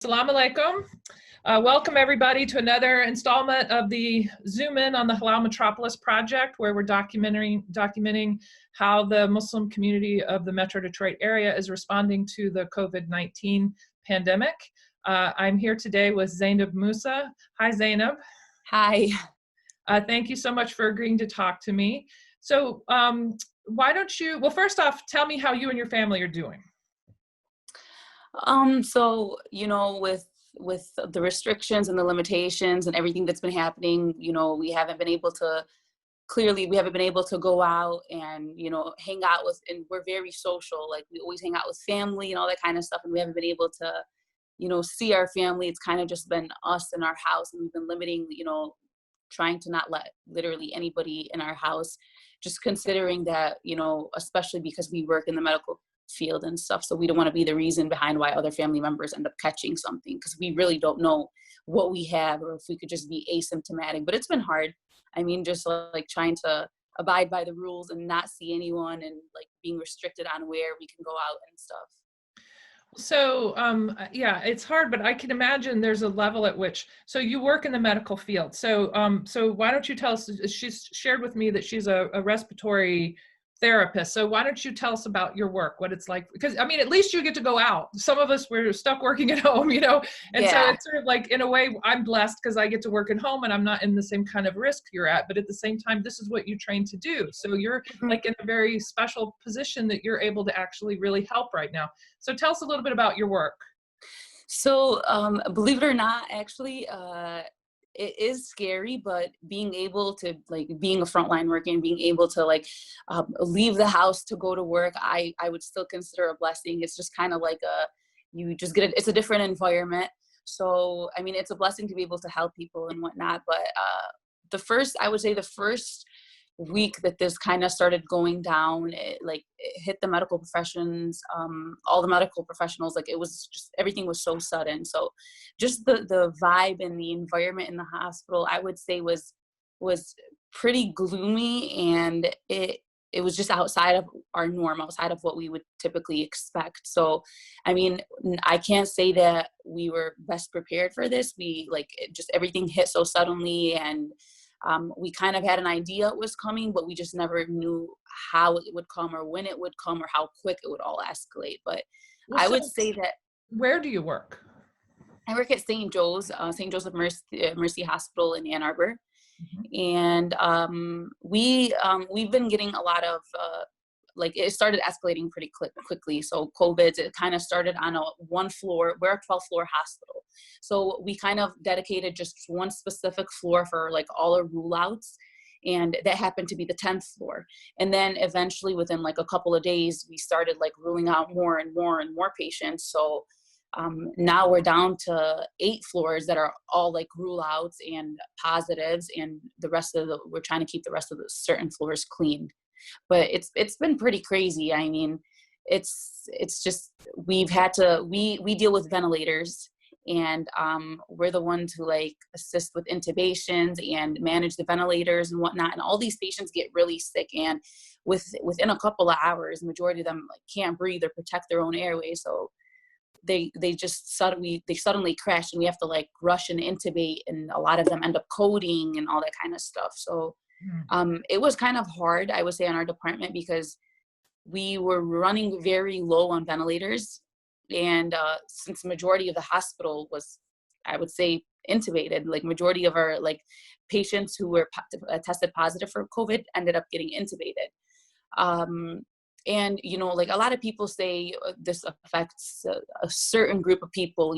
Salam alaikum. Welcome everybody to another installment of the Zoom In on the Halal Metropolis project, where we're documenting how the Muslim community of the Metro Detroit area is responding to the COVID-19 pandemic. I'm here today with Zeinab Musa. Hi, Zeinab. Hi. Thank you so much for agreeing to talk to me. So why don't you, well, first off, tell me how you and your family are doing. With the restrictions and the limitations and everything that's been happening, we haven't been able to go out and, hang out with, and we're very social. Like, we always hang out with family and all that kind of stuff. And we haven't been able to, see our family. It's kind of just been us in our house, and we've been limiting, trying to not let literally anybody in our house, just considering that, especially because we work in the medical field and stuff. So we don't want to be the reason behind why other family members end up catching something, because we really don't know what we have, or if we could just be asymptomatic. But it's been hard. I mean, just like trying to abide by the rules and not see anyone, and like being restricted on where we can go out and stuff. So, yeah, it's hard, but I can imagine there's a level at which, so you work in the medical field. So, so why don't you tell us, she's shared with me that she's a respiratory therapist. So why don't you tell us about your work, what it's like? Because I mean, at least you get to go out. Some of us, we're stuck working at home, And Yeah. so it's sort of like, in a way, I'm blessed because I get to work at home and I'm not in the same kind of risk you're at. But at the same time, this is what you train to do. So you're like in a very special position that you're able to actually really help right now. So tell us a little bit about your work. So, believe it or not, actually, it is scary, but being able to, like, being a frontline worker and being able to leave the house to go to work, I would still consider a blessing. It's just kind of like it's a different environment. So, I mean, it's a blessing to be able to help people and whatnot. But I would say the first week that this kind of started going down, it hit the medical professions, all the medical professionals. Like, it was just, everything was so sudden. So just the vibe and the environment in the hospital, I would say was pretty gloomy, and it was just outside of our norm, outside of what we would typically expect. So, I mean, I can't say that we were best prepared for this. Everything hit so suddenly, and we kind of had an idea it was coming, but we just never knew how it would come, or when it would come, or how quick it would all escalate. But I would say that. Where do you work? I work at St. Joseph Mercy Hospital in Ann Arbor. And we've been getting a lot of, it started escalating pretty quickly. So COVID, it kind of started on one floor. We're a 12th floor hospital. So we kind of dedicated just one specific floor for all our rule outs. And that happened to be the 10th floor. And then eventually, within a couple of days, we started ruling out more and more and more patients. So now we're down to 8 floors that are all rule outs and positives, and we're trying to keep the rest of the certain floors clean. But it's been pretty crazy. I mean, it's just, we deal with ventilators, and we're the ones who assist with intubations and manage the ventilators and whatnot. And all these patients get really sick, and within a couple of hours, the majority of them can't breathe or protect their own airway. So they suddenly crash, and we have to rush and intubate, and a lot of them end up coding and all that kind of stuff. So it was kind of hard, I would say, on our department, because we were running very low on ventilators. And since the majority of the hospital was, I would say, intubated, majority of our patients who were tested positive for COVID ended up getting intubated. And, a lot of people say this affects a certain group of people,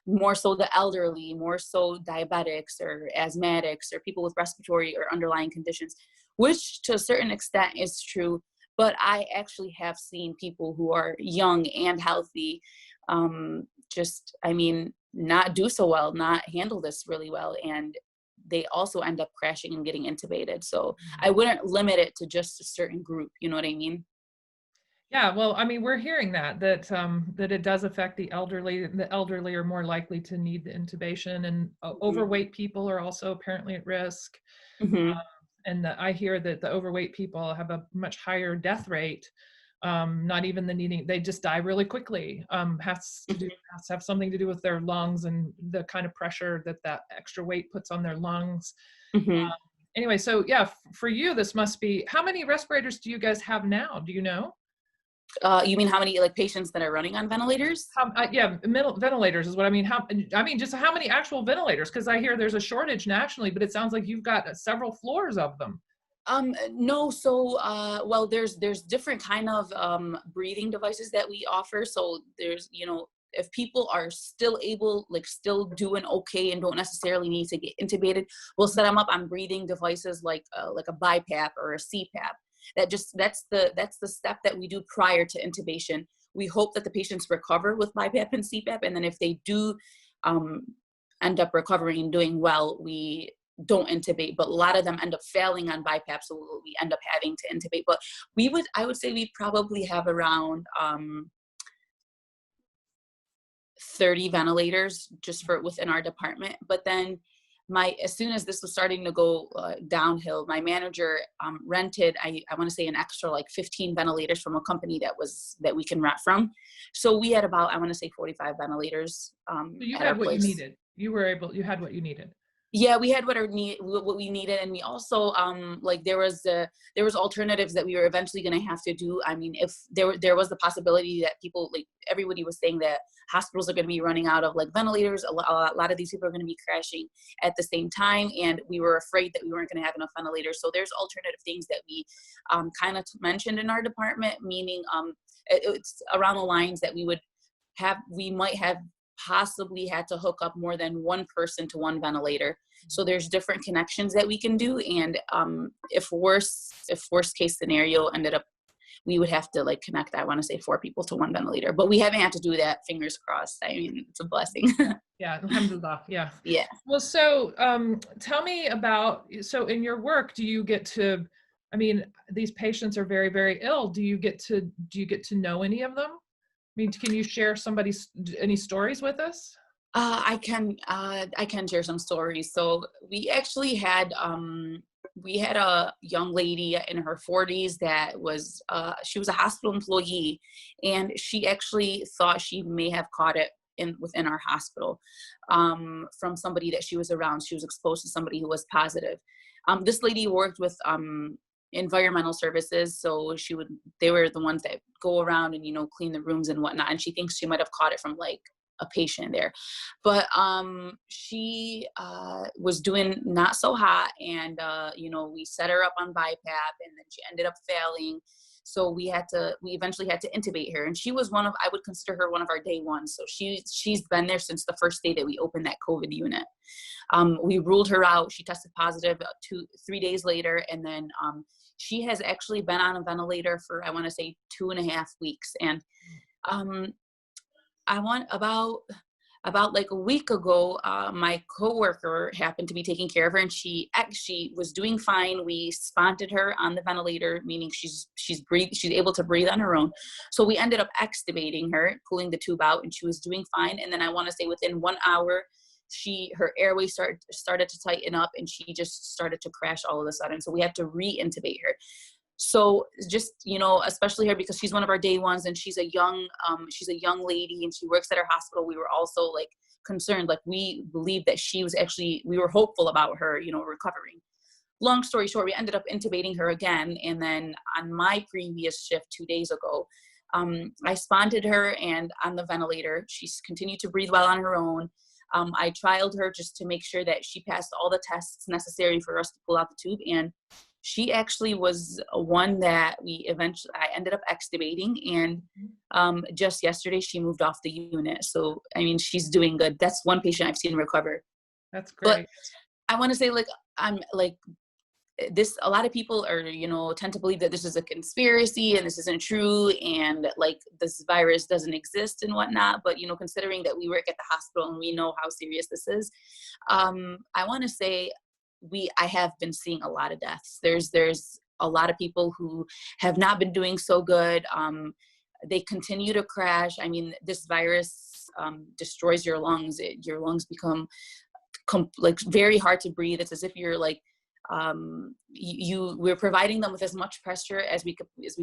more so the elderly, more so diabetics or asthmatics or people with respiratory or underlying conditions, which to a certain extent is true. But I actually have seen people who are young and healthy, not do so well, not handle this really well. And they also end up crashing and getting intubated. So I wouldn't limit it to just a certain group. You know what I mean? Yeah, well, I mean, we're hearing that it does affect the elderly. The elderly are more likely to need the intubation, and overweight people are also apparently at risk. Mm-hmm. And I hear that the overweight people have a much higher death rate not even the needing, they just die really quickly. Has to have something to do with their lungs and the kind of pressure that extra weight puts on their lungs. Mm-hmm. Anyway, so yeah, for you, this must be, how many respirators do you guys have now? Do you know? You mean how many like patients that are running on ventilators? Yeah, ventilators is what I mean. Just how many actual ventilators? Because I hear there's a shortage nationally, but it sounds like you've got several floors of them. No, so well, there's different kind of breathing devices that we offer. So there's, if people are still able, like still doing okay and don't necessarily need to get intubated, we'll set them up on breathing devices like a BiPAP or a CPAP. That's the step that we do prior to intubation. We hope that the patients recover with BiPAP and CPAP, and then if they do end up recovering and doing well, we don't intubate, but a lot of them end up failing on BiPAP, so we end up having to intubate. But I would say we probably have around 30 ventilators just for within our department. But then as soon as this was starting to go downhill, my manager rented, I want to say an extra like 15 ventilators from a company that we can rent from. So we had about, I want to say 45 ventilators. So you had what you needed. You had what you needed. Yeah, we had what we needed, and we also like there was alternatives that we were eventually going to have to do. I mean, if there was the possibility that people, like everybody was saying that hospitals are going to be running out of like ventilators, a lot of these people are going to be crashing at the same time, and we were afraid that we weren't going to have enough ventilators. So there's alternative things that we kind of mentioned in our department, meaning it's around the lines that we might have possibly had to hook up more than one person to one ventilator. So there's different connections that we can do. And if worst case scenario ended up, we would have to like connect, I want to say 4 people to one ventilator, but we haven't had to do that. Fingers crossed. I mean, it's a blessing. Yeah. Alhamdulillah. Yeah. Yeah. Well, so tell me about, so in your work, do you get to, I mean, these patients are very, very ill. Do you get to know any of them? I mean, can you share any stories with us? I can share some stories. So we actually had a young lady in her 40s that she was a hospital employee, and she actually thought she may have caught it within our hospital from somebody that she was around. She was exposed to somebody who was positive. This lady worked with environmental services, so they were the ones that go around and clean the rooms and whatnot, and she thinks she might have caught it from like a patient there, but she was doing not so hot, and we set her up on BiPAP, and then she ended up failing. So we eventually had to intubate her, and she was I would consider her one of our day ones. So she's been there since the first day that we opened that COVID unit. We ruled her out. She tested positive 3 days later, and then she has actually been on a ventilator for, I want to say, 2.5 weeks. And about like a week ago, my coworker happened to be taking care of her, and she was doing fine. We sponsored her on the ventilator, meaning she's able to breathe on her own. So we ended up extubating her, pulling the tube out, and she was doing fine. And then I want to say within 1 hour, her airway started to tighten up, and she just started to crash all of a sudden. So we had to re-intubate her. So just, especially her, because she's one of our day ones, and she's a young lady, and she works at our hospital. We were also like concerned, like we believed that we were hopeful about her, recovering. Long story short, we ended up intubating her again. And then on my previous shift 2 days ago, I sponsored her, and on the ventilator, she's continued to breathe well on her own. I trialed her just to make sure that she passed all the tests necessary for us to pull out the tube. And she actually was one that I ended up extubating, and just yesterday she moved off the unit. So, I mean, she's doing good. That's one patient I've seen recover. That's great. But I want to say, like, I'm like this, a lot of people are, tend to believe that this is a conspiracy and this isn't true, and like this virus doesn't exist and whatnot. But, considering that we work at the hospital and we know how serious this is, I want to say, I have been seeing a lot of deaths. There's a lot of people who have not been doing so good. They continue to crash. I mean, this virus destroys your lungs. Your lungs become like very hard to breathe. It's as if you're like we're providing them with as much pressure as we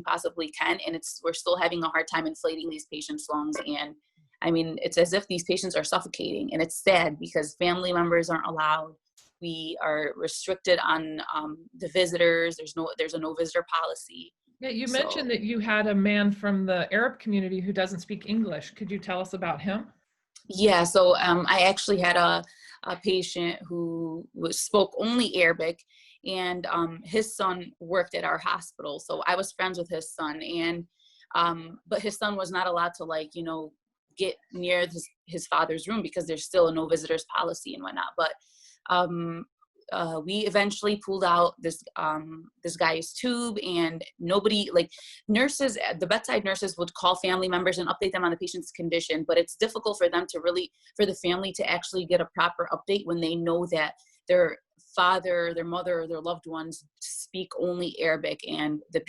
possibly can, and we're still having a hard time inflating these patients' lungs. And I mean, it's as if these patients are suffocating, and it's sad because family members aren't allowed. We are restricted on the visitors. There's a no visitor policy. Yeah, you mentioned that you had a man from the Arab community who doesn't speak English. Could you tell us about him? Yeah, so I actually had a patient who spoke only Arabic, and his son worked at our hospital. So I was friends with his son, and but his son was not allowed to, like, get near his father's room because there's still a no visitors policy and whatnot. But we eventually pulled out this guy's tube, and nobody, like, nurses, the bedside nurses would call family members and update them on the patient's condition, but it's difficult for the family to actually get a proper update when they know that their father, their mother, or their loved ones speak only Arabic, and the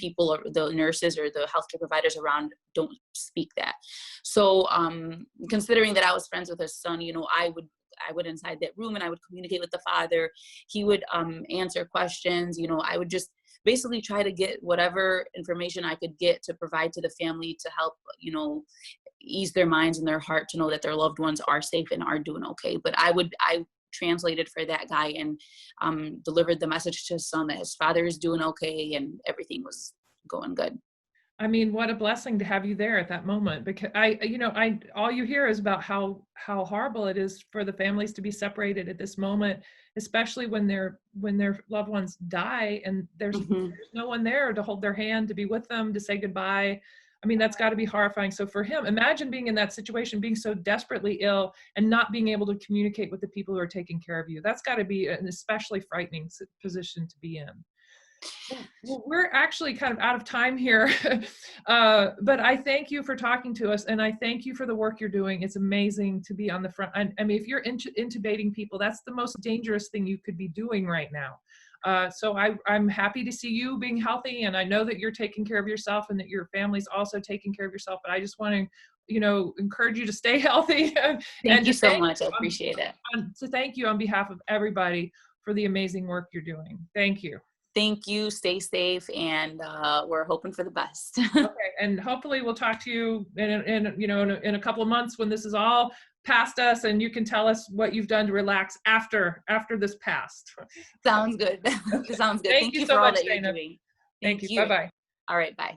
nurses or the healthcare providers around don't speak that. So considering that I was friends with his son, I would inside that room and I would communicate with the father. He would answer questions. I would just basically try to get whatever information I could get to provide to the family to help, ease their minds and their heart to know that their loved ones are safe and are doing okay. But I translated for that guy and delivered the message to his son that his father is doing okay and everything was going good. I mean, what a blessing to have you there at that moment, because all you hear is about how horrible it is for the families to be separated at this moment, especially when their loved ones die and there's no one there to hold their hand, to be with them, to say goodbye. I mean, that's got to be horrifying. So for him, imagine being in that situation, being so desperately ill and not being able to communicate with the people who are taking care of you. That's got to be an especially frightening position to be in. Well, we're actually kind of out of time here, but I thank you for talking to us, and I thank you for the work you're doing. It's amazing to be on the front. I mean, if you're intubating people, that's the most dangerous thing you could be doing right now. So I'm happy to see you being healthy, and I know that you're taking care of yourself and that your family's also taking care of yourself, but I just want to encourage you to stay healthy. Thank you so much. I appreciate it. So thank you on behalf of everybody for the amazing work you're doing. Thank you. Thank you. Stay safe, and we're hoping for the best. Okay, and hopefully we'll talk to you in a couple of months when this is all past us, and you can tell us what you've done to relax after this passed. Sounds good. Sounds good. Thank you so for much, all that Zeinab. you're doing. Thank you. Bye-bye. All right. Bye.